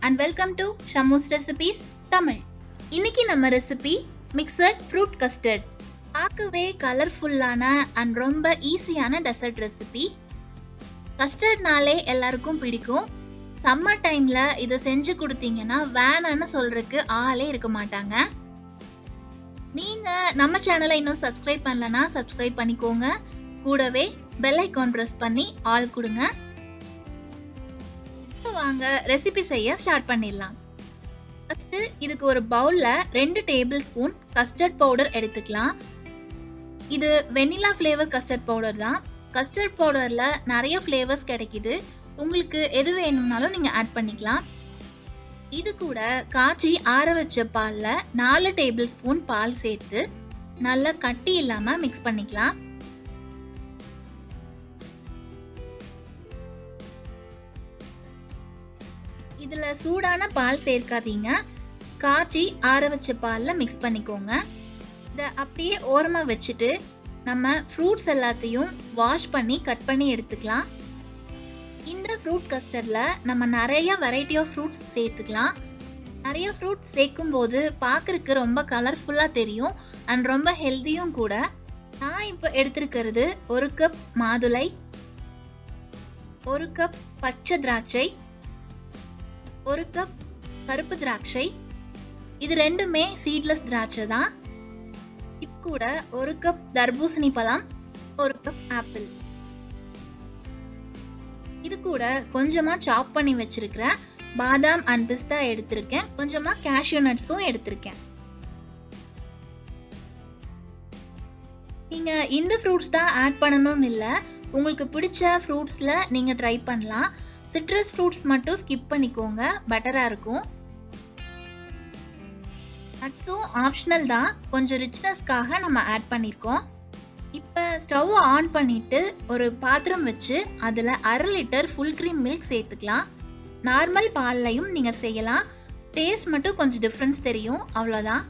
and welcome to Shamu's Recipes Tamil. இன்னைக்கு நம்ம recipe mixed fruit custard. பார்க்கவே கலர்ஃபுல்லான அண்ட் ரொம்ப ஈஸியான டெசர்ட் ரெசிபி. கஸ்டர்ட்னாலே எல்லாருக்கும் பிடிக்கும். சம்மர் டைம்ல இதை செஞ்சு கொடுத்தீங்கன்னா வேணான்னு சொல்றதுக்கு ஆளே இருக்க மாட்டாங்க. நீங்க நம்ம சேனலை இன்னும் சப்ஸ்கிரைப் பண்ணலனா சப்ஸ்கிரைப் பண்ணிக்கோங்க. கூடவே பெல் ஐகான் பிரஸ் பண்ணி ஆல் கொடுங்க. வாங்க ரெசிபி செய்ய ஸ்டார்ட் பண்ணிடலாம். ஃபர்ஸ்ட் இதுக்கு ஒரு பவுல்ல 2 டேபிள் ஸ்பூன் கஸ்டர்ட் பவுடர் எடுத்துக்கலாம். இது வெனிலா ஃப்ளேவர் கஸ்டர்ட் பவுடர் தான். கஸ்டர்ட் பவுடர்ல நிறைய ஃப்ளேவர்ஸ் கிடைக்குது. உங்களுக்கு எது வேணும்னாலும் நீங்க ஆட் பண்ணிக்கலாம். இது கூட காய்ச்சி ஆற வச்ச பால்ல 4 டேபிள் ஸ்பூன் பால் சேர்த்து நல்லா கட்டி இல்லாம மிக்ஸ் பண்ணிக்கலாம். இதுல சூடான பால் சேர்க்காதீங்க. காய்ச்சி ஆற வச்ச பால்ல மிக்ஸ் பண்ணிக்கோங்க. இதை அப்படியே ஓரமா வச்சுட்டு நம்ம ஃப்ரூட்ஸ் எல்லாத்தையும் வாஷ் பண்ணி கட் பண்ணி எடுத்துக்கலாம். இந்த ஃப்ரூட் கஸ்டர்ட்ல நம்ம நிறைய வெரைட்டி ஆஃப் ஃப்ரூட்ஸ் சேர்த்துக்கலாம். நிறைய ஃப்ரூட்ஸ் சேர்க்கும் போது பார்க்கறதுக்கு ரொம்ப கலர்ஃபுல்லா தெரியும் அண்ட் ரொம்ப ஹெல்தியும் கூட. நான் இப்போ எடுத்திருக்கிறது 1 கப் மாதுளை, 1 கப் பச்சை திராட்சை, 1 கப் கருப்பு திராட்சை. இது ரெண்டுமே சீட்லெஸ் திராட்சை தான். இது கூட 1 கப் தர்பூசணி பழம், 1 கப் ஆப்பிள். இது கூட கொஞ்சமா சாப் பண்ணி வச்சிருக்கிற பாதாம் அண்ட் பிஸ்தா எடுத்திருக்கேன். கொஞ்சமா கேஷ்யூ நட்ஸும் எடுத்திருக்கேன். நீங்க இந்த ஃப்ரூட்ஸ் தான் ஆட் பண்ணணும்னு இல்லை. உங்களுக்கு பிடிச்ச ஃப்ரூட்ஸ்ல நீங்க ட்ரை பண்ணலாம். சிட்ரஸ் ஃப்ரூட்ஸ் மட்டும் ஸ்கிப் பண்ணிக்கோங்க, பெட்டரா இருக்கும். நட்ஸும் ஆப்ஷனல் தான், கொஞ்சம் ரிச்னஸ்க்காக நம்ம ஆட் பண்ணியிருக்கோம். இப்போ ஸ்டவ் ஆன் பண்ணிட்டு ஒரு பாத்திரம் வச்சு அதில் 1/2 லிட்டர் ஃபுல் க்ரீம் மில்க் சேர்த்துக்கலாம். நார்மல் பால்லையும் நீங்கள் செய்யலாம். டேஸ்ட் மட்டும் கொஞ்சம் டிஃப்ரென்ஸ் தெரியும், அவ்வளோதான்.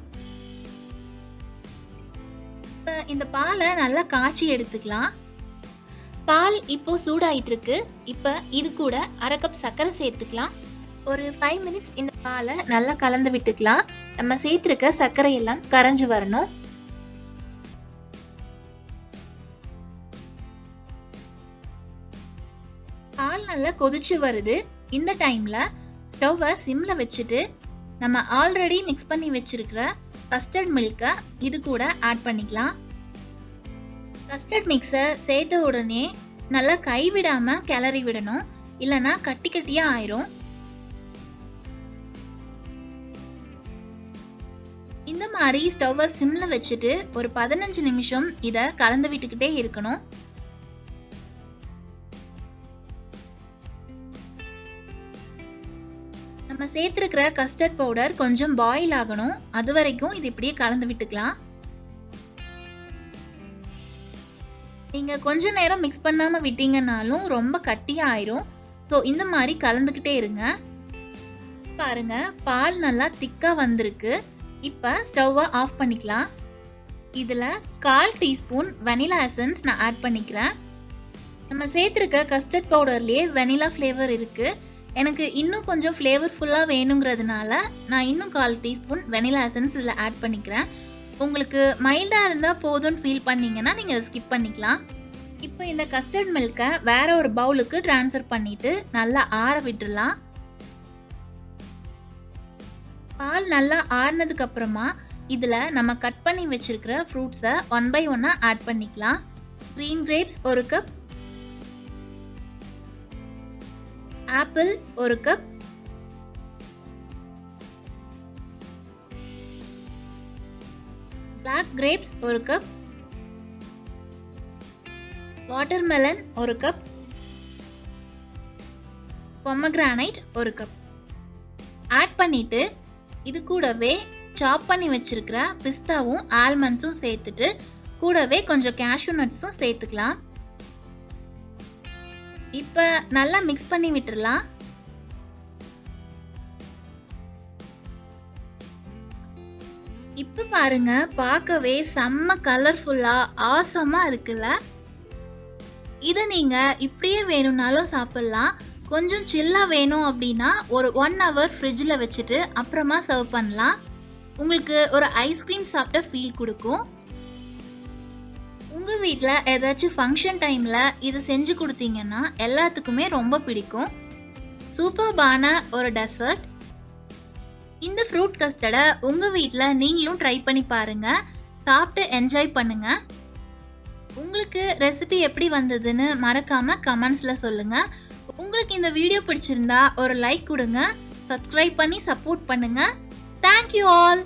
இப்போ இந்த பாலை நல்லா காய்ச்சி எடுத்துக்கலாம். பால் இப்போ சூடாயிட்டு இருக்கு. இப்போ இது கூட 1/2 கப் சர்க்கரை சேர்த்துக்கலாம். ஒரு 5 மினிட்ஸ் இந்த பாலை நல்லா கலந்து விட்டுக்கலாம். நம்ம சேர்த்திருக்க சர்க்கரை எல்லாம் கரைஞ்சு வரணும். பால் நல்லா கொதிச்சு வருது. இந்த டைம்ல ஸ்டவ்வை சிம்ல வச்சுட்டு நம்ம ஆல்ரெடி மிக்ஸ் பண்ணி வச்சிருக்கிற கஸ்டர்ட் மில்கை இது கூட ஆட் பண்ணிக்கலாம். கஸ்டர்ட் மிக்ஸை சேர்த்த உடனே நல்லா கைவிடாம கிளறி விடணும், இல்லைன்னா கட்டி கட்டியா ஆயிரும். இந்த மாதிரி ஸ்டவ்வை சிம்ல வச்சுட்டு ஒரு 15 நிமிஷம் இதை கலந்து விட்டுக்கிட்டே இருக்கணும். நம்ம சேர்த்திருக்கிற கஸ்டர்ட் பவுடர் கொஞ்சம் பாயில் ஆகணும். அது வரைக்கும் இது இப்படியே கலந்து விட்டுக்கலாம். நீங்க கொஞ்ச நேரம் மிக்ஸ் பண்ணாம விட்டீங்கன்னாலும் ரொம்ப கட்டியா ஆயிரும். ஸோ இந்த மாதிரி கலந்துக்கிட்டே இருங்க. பாருங்க, பால் நல்லா திக்கா வந்திருக்கு. இப்ப ஸ்டவ்வை ஆஃப் பண்ணிக்கலாம். இதுல 1/4 டீஸ்பூன் வெனிலா எசன்ஸ் நான் ஆட் பண்ணிக்கிறேன். நம்ம சேர்த்திருக்க கஸ்டர்ட் பவுடர்லயே வெனிலா ஃப்ளேவர் இருக்கு. எனக்கு இன்னும் கொஞ்சம் ஃப்ளேவர்ஃபுல்லா வேணுங்கிறதுனால நான் இன்னும் 1/4 டீஸ்பூன் வெனிலா எசன்ஸ் இதுல ஆட் பண்ணிக்கிறேன். உங்களுக்கு மைல்டா இருந்தா போதும்னு ஃபீல் பண்ணீங்கன்னா நீங்க ஸ்கிப் பண்ணிக்கலாம். இப்போ இந்த கஸ்டர்ட் மில்கை வேற ஒரு பவுலுக்கு ட்ரான்ஸ்ஃபர் பண்ணிட்டு நல்லா ஆற விட்டுறலாம். பால் நல்லா ஆறுனதுக்கு அப்புறமா இதுல நம்ம கட் பண்ணி வச்சிருக்கிற ஃப்ரூட்ஸை 1 by 1 ஆட் பண்ணிக்கலாம். Green grapes 1 cup, apple 1 cup, black grapes 1 cup, watermelon 1 cup, pomegranate 1 cup add பண்ணிட்டு இது கூடவே சாப் பண்ணி வச்சிருக்கிற பிஸ்தாவும் ஆல்மண்ட்ஸும் சேர்த்துட்டு கூடவே கொஞ்சம் கேஷ்யூ நட்ஸும் சேர்த்துக்கலாம். இப்ப நல்லா மிக்ஸ் பண்ணி விட்டுறலாம். இப்ப பாருங்க, பார்க்கவே செம்ம கலர்ஃபுல்லா ஆசமா இருக்குல்ல. இதை நீங்க இப்படியே வேணும்னாலும் சாப்பிடலாம். கொஞ்சம் சில்லா வேணும் அப்படின்னா ஒரு 1 ஹவர் ஃப்ரிட்ஜில் வச்சுட்டு அப்புறமா சர்வ் பண்ணலாம். உங்களுக்கு ஒரு ஐஸ்கிரீம் சாப்பிட்ட ஃபீல் கொடுக்கும். உங்க வீட்ல ஏதாச்சும் ஃபங்க்ஷன் டைம்ல இது செஞ்சு கொடுத்தீங்கன்னா எல்லாத்துக்குமே ரொம்ப பிடிக்கும். சூப்பர்பான ஒரு டெசர்ட். இந்த ஃப்ரூட் கஸ்டர்டை உங்க வீட்ல நீங்களும் ட்ரை பண்ணி பாருங்க. சாப்பிட்டு என்ஜாய் பண்ணுங்க. உங்களுக்கு ரெசிபி எப்படி வந்ததுன்னு மறக்காம கமெண்ட்ஸ்ல சொல்லுங்க. உங்களுக்கு இந்த வீடியோ பிடிச்சிருந்தா ஒரு லைக் கொடுங்க. சப்ஸ்கிரைப் பண்ணி சப்போர்ட் பண்ணுங்க. Thank you all.